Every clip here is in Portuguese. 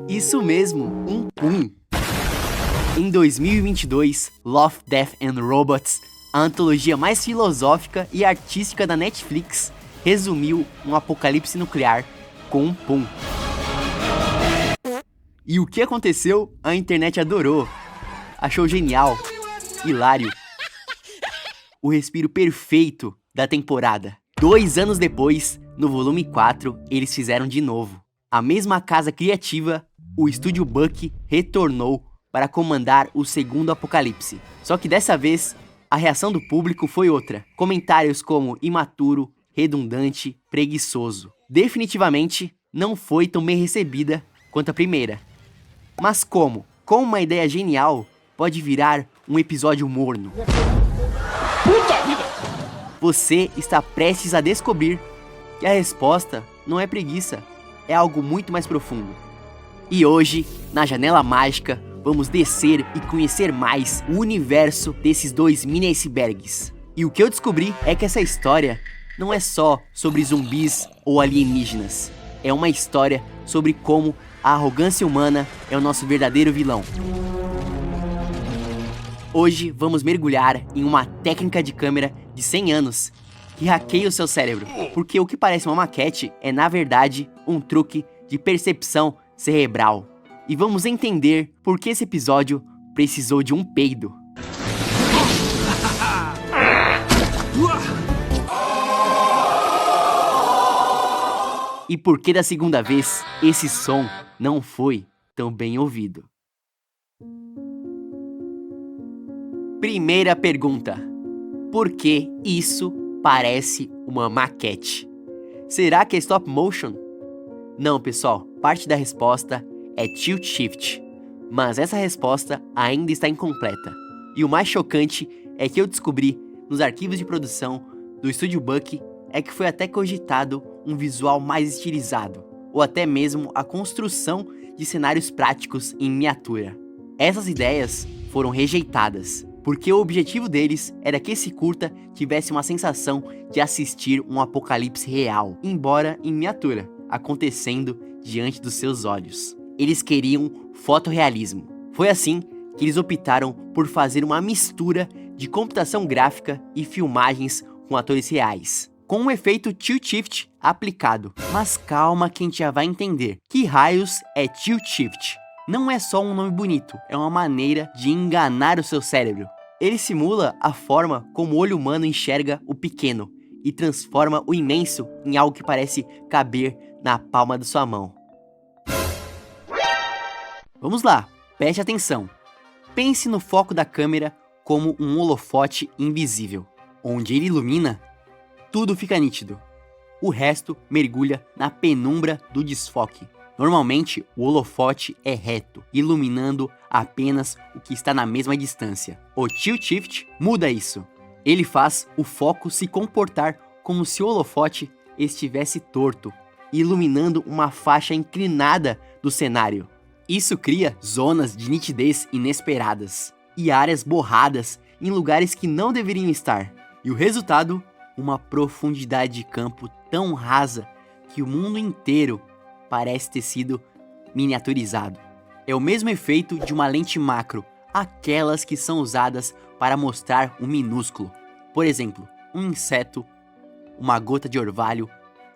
Isso mesmo, um PUM. Em 2022, Love, Death and Robots, a antologia mais filosófica e artística da Netflix, resumiu um apocalipse nuclear com um PUM. E o que aconteceu? A internet adorou, achou genial, hilário, o respiro perfeito da temporada. 2 anos depois, no volume 4, eles fizeram de novo. A mesma casa criativa, o Estúdio Buck, retornou para comandar o segundo apocalipse. Só que dessa vez, a reação do público foi outra. Comentários como imaturo, redundante, preguiçoso. Definitivamente, não foi tão bem recebida quanto a primeira. Mas como? Com uma ideia genial, pode virar um episódio morno. Puta vida! Você está prestes a descobrir que a resposta não é preguiça, é algo muito mais profundo. E hoje, na Janela Mágica, vamos descer e conhecer mais o universo desses 2 mini icebergs. E o que eu descobri é que essa história não é só sobre zumbis ou alienígenas. É uma história sobre como a arrogância humana é o nosso verdadeiro vilão. Hoje vamos mergulhar em uma técnica de câmera de 100 anos que hackeia o seu cérebro, porque o que parece uma maquete é na verdade um truque de percepção cerebral. E vamos entender por que esse episódio precisou de um peido. E por que da segunda vez esse som não foi tão bem ouvido? Primeira pergunta: por que isso parece uma maquete? Será que é stop motion? Não, pessoal, parte da resposta é tilt shift, mas essa resposta ainda está incompleta. E o mais chocante é que eu descobri nos arquivos de produção do Estúdio Buck é que foi até cogitado um visual mais estilizado, ou até mesmo a construção de cenários práticos em miniatura. Essas ideias foram rejeitadas, porque o objetivo deles era que esse curta tivesse uma sensação de assistir um apocalipse real, embora em miniatura, acontecendo diante dos seus olhos. Eles queriam fotorrealismo. Foi assim que eles optaram por fazer uma mistura de computação gráfica e filmagens com atores reais, com um efeito tilt shift aplicado. Mas calma que a gente já vai entender. Que raios é tilt shift? Não é só um nome bonito, é uma maneira de enganar o seu cérebro. Ele simula a forma como o olho humano enxerga o pequeno e transforma o imenso em algo que parece caber na palma da sua mão. Vamos lá, preste atenção. Pense no foco da câmera como um holofote invisível. Onde ele ilumina, tudo fica nítido. O resto mergulha na penumbra do desfoque. Normalmente, o holofote é reto, iluminando apenas o que está na mesma distância. O tilt shift muda isso. Ele faz o foco se comportar como se o holofote estivesse torto, iluminando uma faixa inclinada do cenário. Isso cria zonas de nitidez inesperadas e áreas borradas em lugares que não deveriam estar. E o resultado? Uma profundidade de campo tão rasa que o mundo inteiro parece ter sido miniaturizado. É o mesmo efeito de uma lente macro, aquelas que são usadas para mostrar o minúsculo. Por exemplo, um inseto, uma gota de orvalho,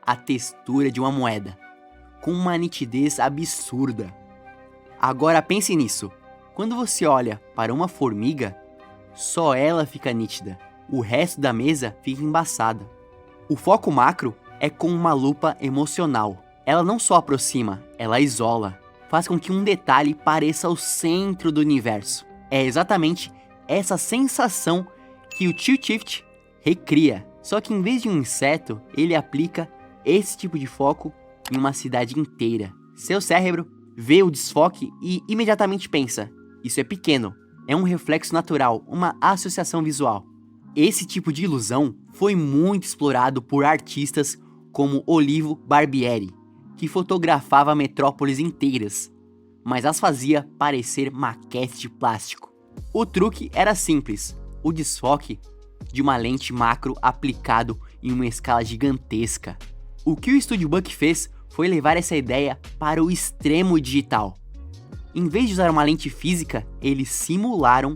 a textura de uma moeda, com uma nitidez absurda. Agora pense nisso. Quando você olha para uma formiga, só ela fica nítida. O resto da mesa fica embaçada. O foco macro é como uma lupa emocional. Ela não só aproxima, ela isola. Faz com que um detalhe pareça o centro do universo. É exatamente essa sensação que o tilt shift recria. Só que em vez de um inseto, ele aplica esse tipo de foco em uma cidade inteira. Seu cérebro vê o desfoque e imediatamente pensa: isso é pequeno, é um reflexo natural, uma associação visual. Esse tipo de ilusão foi muito explorado por artistas como Olivo Barbieri, que fotografava metrópoles inteiras, mas as fazia parecer maquetes de plástico. O truque era simples: o desfoque de uma lente macro aplicado em uma escala gigantesca. O que o Estúdio Buck fez foi levar essa ideia para o extremo digital. Em vez de usar uma lente física, eles simularam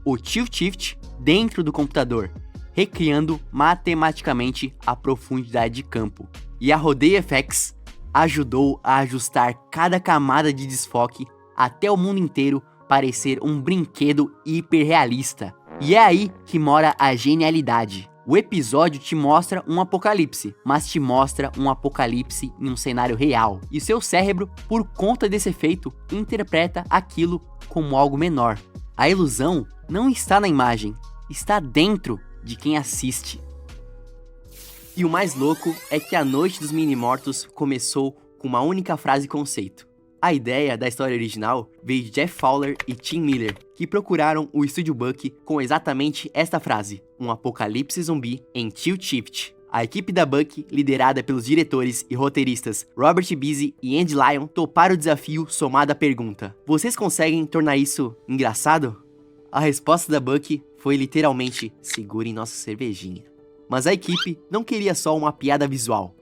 o tilt shift dentro do computador, recriando matematicamente a profundidade de campo. E a Rodeio FX ajudou a ajustar cada camada de desfoque até o mundo inteiro parecer um brinquedo hiperrealista. E é aí que mora a genialidade. O episódio te mostra um apocalipse, mas te mostra um apocalipse em um cenário real. E seu cérebro, por conta desse efeito, interpreta aquilo como algo menor. A ilusão não está na imagem, está dentro de quem assiste. E o mais louco é que a Noite dos Mini-Mortos começou com uma única frase conceito. A ideia da história original veio de Jeff Fowler e Tim Miller, que procuraram o estúdio Buck com exatamente esta frase: um apocalipse zumbi em tilt shift. A equipe da Buck, liderada pelos diretores e roteiristas Robert Beasy e Andy Lyon, toparam o desafio somado à pergunta: vocês conseguem tornar isso engraçado? A resposta da Buck foi literalmente: segurem nossa cervejinha. Mas a equipe não queria só uma piada visual.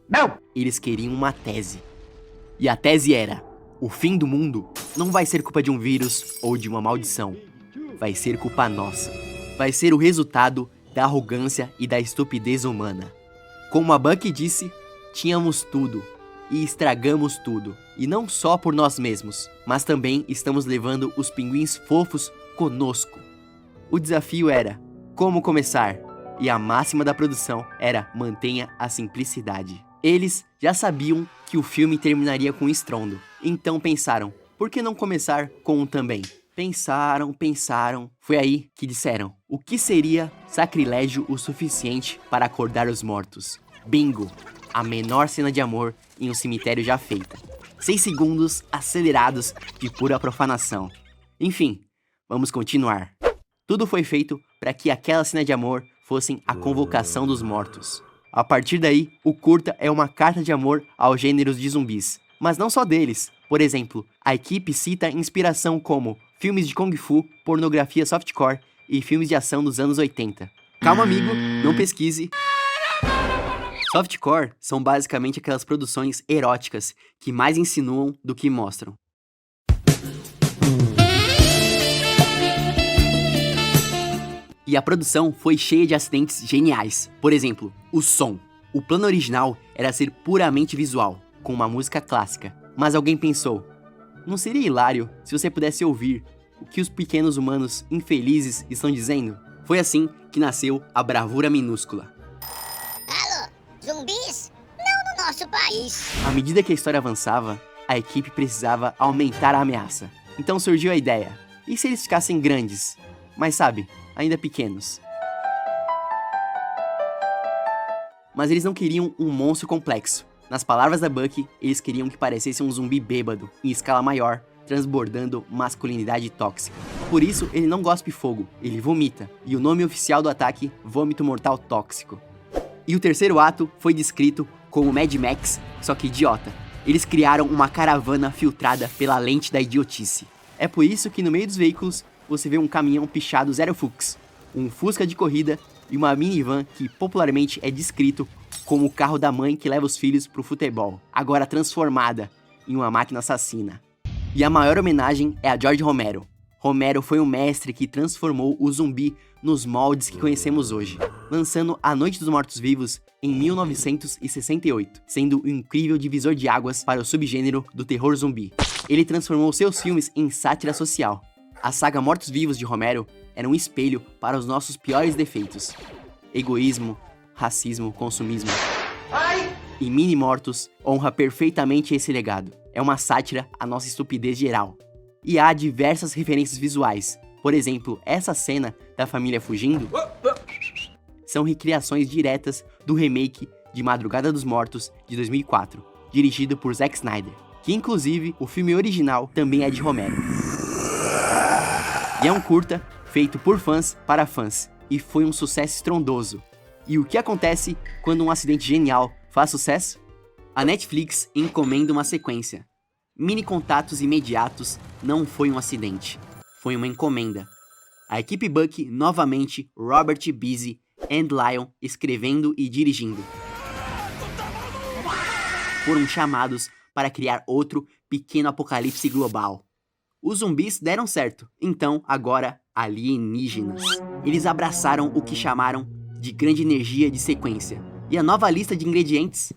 Não! Eles queriam uma tese. E a tese era: o fim do mundo não vai ser culpa de um vírus ou de uma maldição. Vai ser culpa nossa. Vai ser o resultado da arrogância e da estupidez humana. Como a Buck disse, tínhamos tudo e estragamos tudo. E não só por nós mesmos, mas também estamos levando os pinguins fofos conosco. O desafio era como começar, e a máxima da produção era: mantenha a simplicidade. Eles já sabiam que o filme terminaria com um estrondo, então pensaram: por que não começar com um também? Pensaram, foi aí que disseram: o que seria sacrilégio o suficiente para acordar os mortos? Bingo! A menor cena de amor em um cemitério já feita. 6 segundos acelerados de pura profanação. Enfim, vamos continuar. Tudo foi feito para que aquela cena de amor fosse a convocação dos mortos. A partir daí, o curta é uma carta de amor aos gêneros de zumbis. Mas não só deles. Por exemplo, a equipe cita inspiração como filmes de Kung Fu, pornografia softcore e filmes de ação dos anos 80. Calma, amigo, não pesquise. Softcore são basicamente aquelas produções eróticas que mais insinuam do que mostram. E a produção foi cheia de acidentes geniais. Por exemplo, o som. O plano original era ser puramente visual, com uma música clássica. Mas alguém pensou: não seria hilário se você pudesse ouvir o que os pequenos humanos infelizes estão dizendo? Foi assim que nasceu a Bravura Minúscula. Alô, zumbis? Não no nosso país. À medida que a história avançava, a equipe precisava aumentar a ameaça. Então surgiu a ideia: e se eles ficassem grandes? Mas sabe, ainda pequenos. Mas eles não queriam um monstro complexo. Nas palavras da Buck, eles queriam que parecesse um zumbi bêbado, em escala maior, transbordando masculinidade tóxica. Por isso, ele não gospe fogo, ele vomita. E o nome oficial do ataque: vômito mortal tóxico. E o terceiro ato foi descrito como Mad Max, só que idiota. Eles criaram uma caravana filtrada pela lente da idiotice. É por isso que no meio dos veículos, você vê um caminhão pichado zero fux, um Fusca de corrida e uma minivan que popularmente é descrito como o carro da mãe que leva os filhos pro futebol, agora transformada em uma máquina assassina. E a maior homenagem é a George Romero. Romero foi um mestre que transformou o zumbi nos moldes que conhecemos hoje, lançando A Noite dos Mortos-Vivos em 1968, sendo um incrível divisor de águas para o subgênero do terror zumbi. Ele transformou seus filmes em sátira social. A saga Mortos-Vivos de Romero era um espelho para os nossos piores defeitos: egoísmo, racismo, consumismo. E Mini-Mortos honra perfeitamente esse legado. É uma sátira à nossa estupidez geral. E há diversas referências visuais. Por exemplo, essa cena da família fugindo são recriações diretas do remake de Madrugada dos Mortos de 2004, dirigido por Zack Snyder, que inclusive o filme original também é de Romero. E é um curta feito por fãs para fãs, e foi um sucesso estrondoso. E o que acontece quando um acidente genial faz sucesso? A Netflix encomenda uma sequência. Mini Contatos Imediatos não foi um acidente, foi uma encomenda. A equipe Buck, novamente, Robert Beasy e Lyon escrevendo e dirigindo, foram chamados para criar outro pequeno apocalipse global. Os zumbis deram certo, então agora alienígenas. Eles abraçaram o que chamaram de grande energia de sequência. E a nova lista de ingredientes?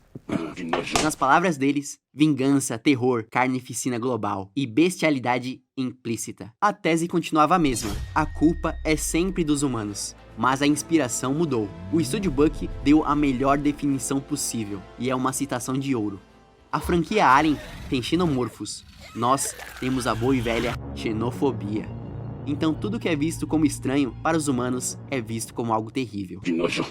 Nas palavras deles, vingança, terror, carnificina global e bestialidade implícita. A tese continuava a mesma. A culpa é sempre dos humanos. Mas a inspiração mudou. O estúdio Buck deu a melhor definição possível. E é uma citação de ouro. A franquia Alien tem xenomorfos. Nós temos a boa e velha xenofobia. Então tudo que é visto como estranho para os humanos é visto como algo terrível.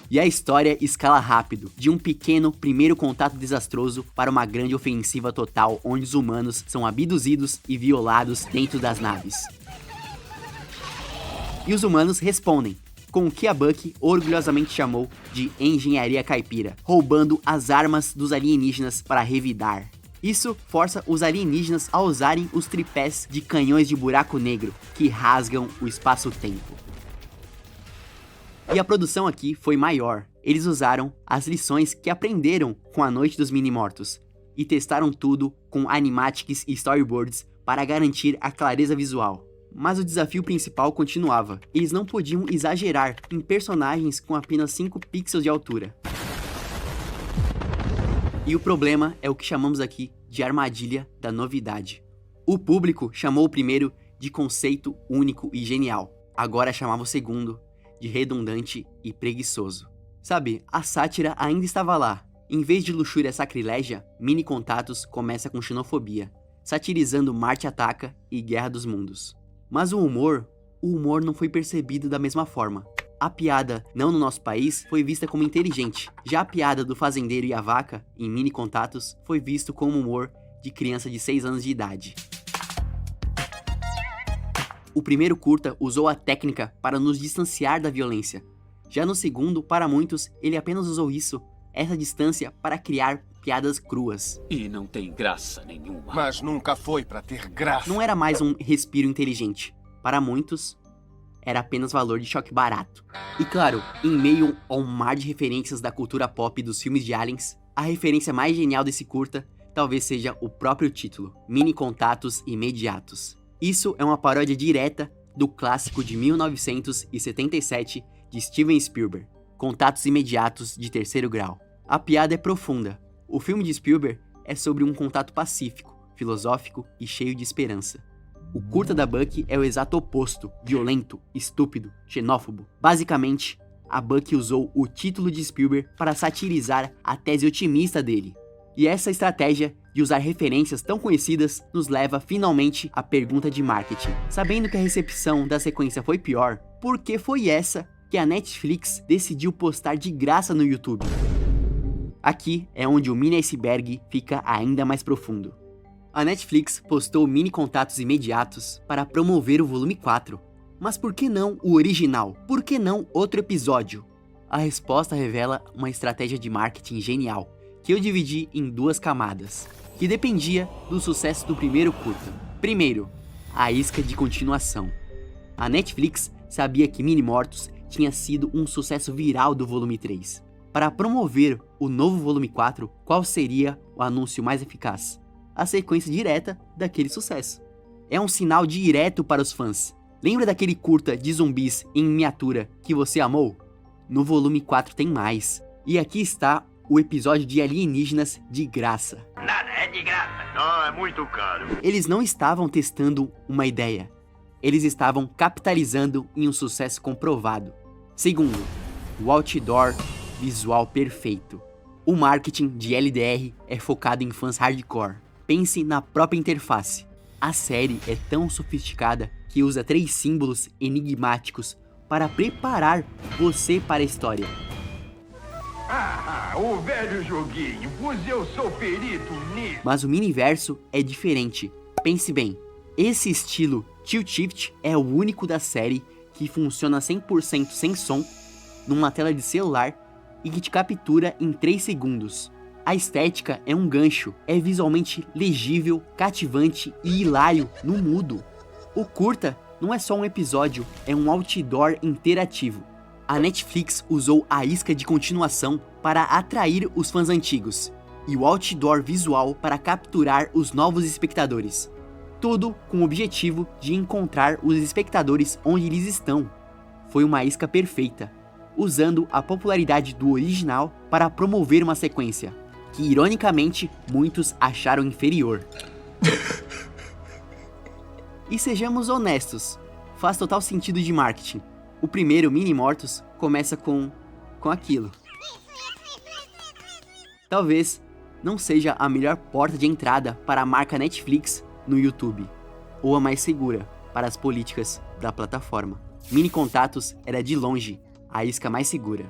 E a história escala rápido, de um pequeno primeiro contato desastroso para uma grande ofensiva total onde os humanos são abduzidos e violados dentro das naves. E os humanos respondem, com o que a Buck orgulhosamente chamou de engenharia caipira, roubando as armas dos alienígenas para revidar. Isso força os alienígenas a usarem os tripés de canhões de buraco negro, que rasgam o espaço-tempo. E a produção aqui foi maior. Eles usaram as lições que aprenderam com a Noite dos Mini-Mortos e testaram tudo com animatics e storyboards para garantir a clareza visual. Mas o desafio principal continuava. Eles não podiam exagerar em personagens com apenas 5 pixels de altura. E o problema é o que chamamos aqui de armadilha da novidade. O público chamou o primeiro de conceito único e genial. Agora chamava o segundo de redundante e preguiçoso. Sabe, a sátira ainda estava lá. Em vez de luxúria sacrilégia, Mini Contatos começa com xenofobia, satirizando Marte Ataca e Guerra dos Mundos. Mas o humor não foi percebido da mesma forma. A piada, não no nosso país, foi vista como inteligente. Já a piada do fazendeiro e a vaca, em Mini Contatos, foi visto como humor de criança de 6 anos de idade. O primeiro curta usou a técnica para nos distanciar da violência. Já no segundo, para muitos, ele apenas usou essa distância para criar piadas cruas. E não tem graça nenhuma. Mas nunca foi pra ter graça. Não era mais um respiro inteligente. Para muitos, era apenas valor de choque barato. E claro, em meio a um mar de referências da cultura pop e dos filmes de aliens, a referência mais genial desse curta talvez seja o próprio título, Mini Contatos Imediatos. Isso é uma paródia direta do clássico de 1977 de Steven Spielberg, Contatos Imediatos de Terceiro Grau. A piada é profunda. O filme de Spielberg é sobre um contato pacífico, filosófico e cheio de esperança. O curta da Buck é o exato oposto, violento, estúpido, xenófobo. Basicamente, a Buck usou o título de Spielberg para satirizar a tese otimista dele. E essa estratégia de usar referências tão conhecidas nos leva finalmente à pergunta de marketing. Sabendo que a recepção da sequência foi pior, por que foi essa que a Netflix decidiu postar de graça no YouTube? Aqui é onde o mini iceberg fica ainda mais profundo. A Netflix postou Mini Contatos Imediatos para promover o volume 4. Mas por que não o original? Por que não outro episódio? A resposta revela uma estratégia de marketing genial, que eu dividi em 2 camadas, que dependia do sucesso do primeiro curta. Primeiro, a isca de continuação. A Netflix sabia que Mini Mortos tinha sido um sucesso viral do volume 3. Para promover o novo volume 4, qual seria o anúncio mais eficaz? A sequência direta daquele sucesso. É um sinal direto para os fãs. Lembra daquele curta de zumbis em miniatura que você amou? No volume 4 tem mais. E aqui está o episódio de alienígenas de graça. Nada, é de graça. Não, é muito caro. Eles não estavam testando uma ideia. Eles estavam capitalizando em um sucesso comprovado. Segundo, o outdoor visual perfeito. O marketing de LDR é focado em fãs hardcore. Pense na própria interface. A série é tão sofisticada que usa 3 símbolos enigmáticos para preparar você para a história. O velho joguinho, pois eu sou perito nisso. Mas o miniverso é diferente. Pense bem, esse estilo Tilt Shift é o único da série que funciona 100% sem som, numa tela de celular e que te captura em 3 segundos. A estética é um gancho, é visualmente legível, cativante e hilário no mudo. O curta não é só um episódio, é um outdoor interativo. A Netflix usou a isca de continuação para atrair os fãs antigos. e o outdoor visual para capturar os novos espectadores. Tudo com o objetivo de encontrar os espectadores onde eles estão. Foi uma isca perfeita, usando a popularidade do original para promover uma sequência, que ironicamente muitos acharam inferior. E sejamos honestos, faz total sentido de marketing. O primeiro Mini Mortos começa com aquilo. Talvez não seja a melhor porta de entrada para a marca Netflix no YouTube, ou a mais segura para as políticas da plataforma. Mini Contatos era de longe a isca mais segura.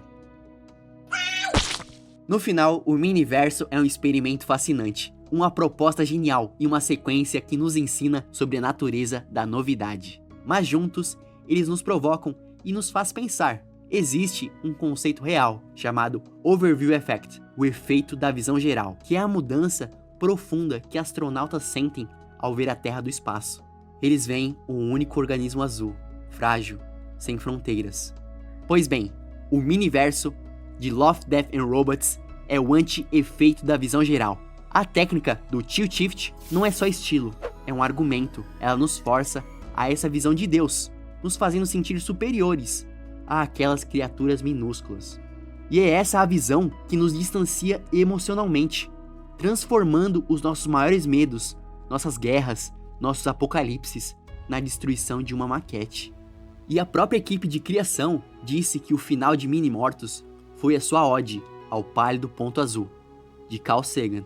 No final, o Miniverso é um experimento fascinante, uma proposta genial e uma sequência que nos ensina sobre a natureza da novidade. Mas juntos, eles nos provocam e nos faz pensar. Existe um conceito real chamado Overview Effect, o efeito da visão geral, que é a mudança profunda que astronautas sentem ao ver a Terra do espaço. Eles veem um único organismo azul, frágil, sem fronteiras. Pois bem, o Miniverso de Love, Death and Robots é o anti-efeito da visão geral. A técnica do Tilt Shift não é só estilo, é um argumento. Ela nos força a essa visão de Deus, nos fazendo sentir superiores àquelas criaturas minúsculas. E é essa a visão que nos distancia emocionalmente, transformando os nossos maiores medos, nossas guerras, nossos apocalipses, na destruição de uma maquete. E a própria equipe de criação disse que o final de Mini Mortos foi a sua ode ao pálido ponto azul, de Carl Sagan,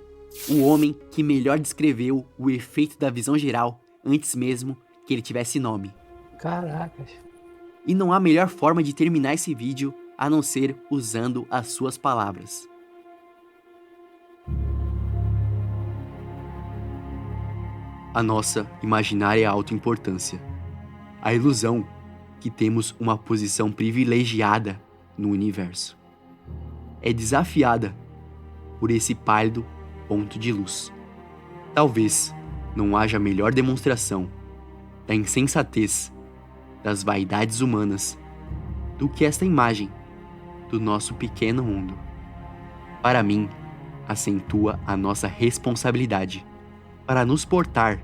o homem que melhor descreveu o efeito da visão geral antes mesmo que ele tivesse nome. Caracas. E não há melhor forma de terminar esse vídeo a não ser usando as suas palavras. A nossa imaginária autoimportância. A ilusão que temos uma posição privilegiada no universo. É desafiada por esse pálido ponto de luz. Talvez não haja melhor demonstração da insensatez das vaidades humanas do que esta imagem do nosso pequeno mundo. Para mim, acentua a nossa responsabilidade para nos portar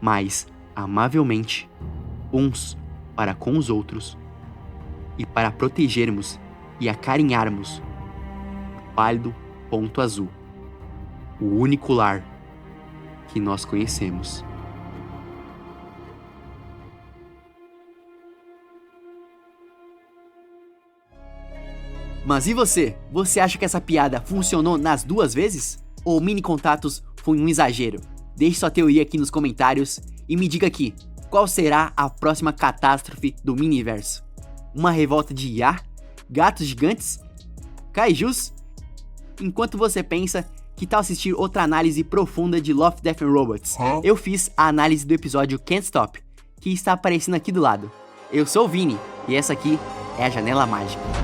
mais amavelmente uns para com os outros e para protegermos e acarinharmos o pálido ponto azul, o único lar que nós conhecemos. Mas e você? Você acha que essa piada funcionou nas duas vezes? Ou Mini Contatos foi um exagero? Deixe sua teoria aqui nos comentários e me diga aqui, qual será a próxima catástrofe do Miniverso? Uma revolta de IA? Gatos gigantes? Kaijus? Enquanto você pensa, que tal assistir outra análise profunda de Love, Death and Robots? Eu fiz a análise do episódio Can't Stop, que está aparecendo aqui do lado. Eu sou o Vini, e essa aqui é a Janela Mágica.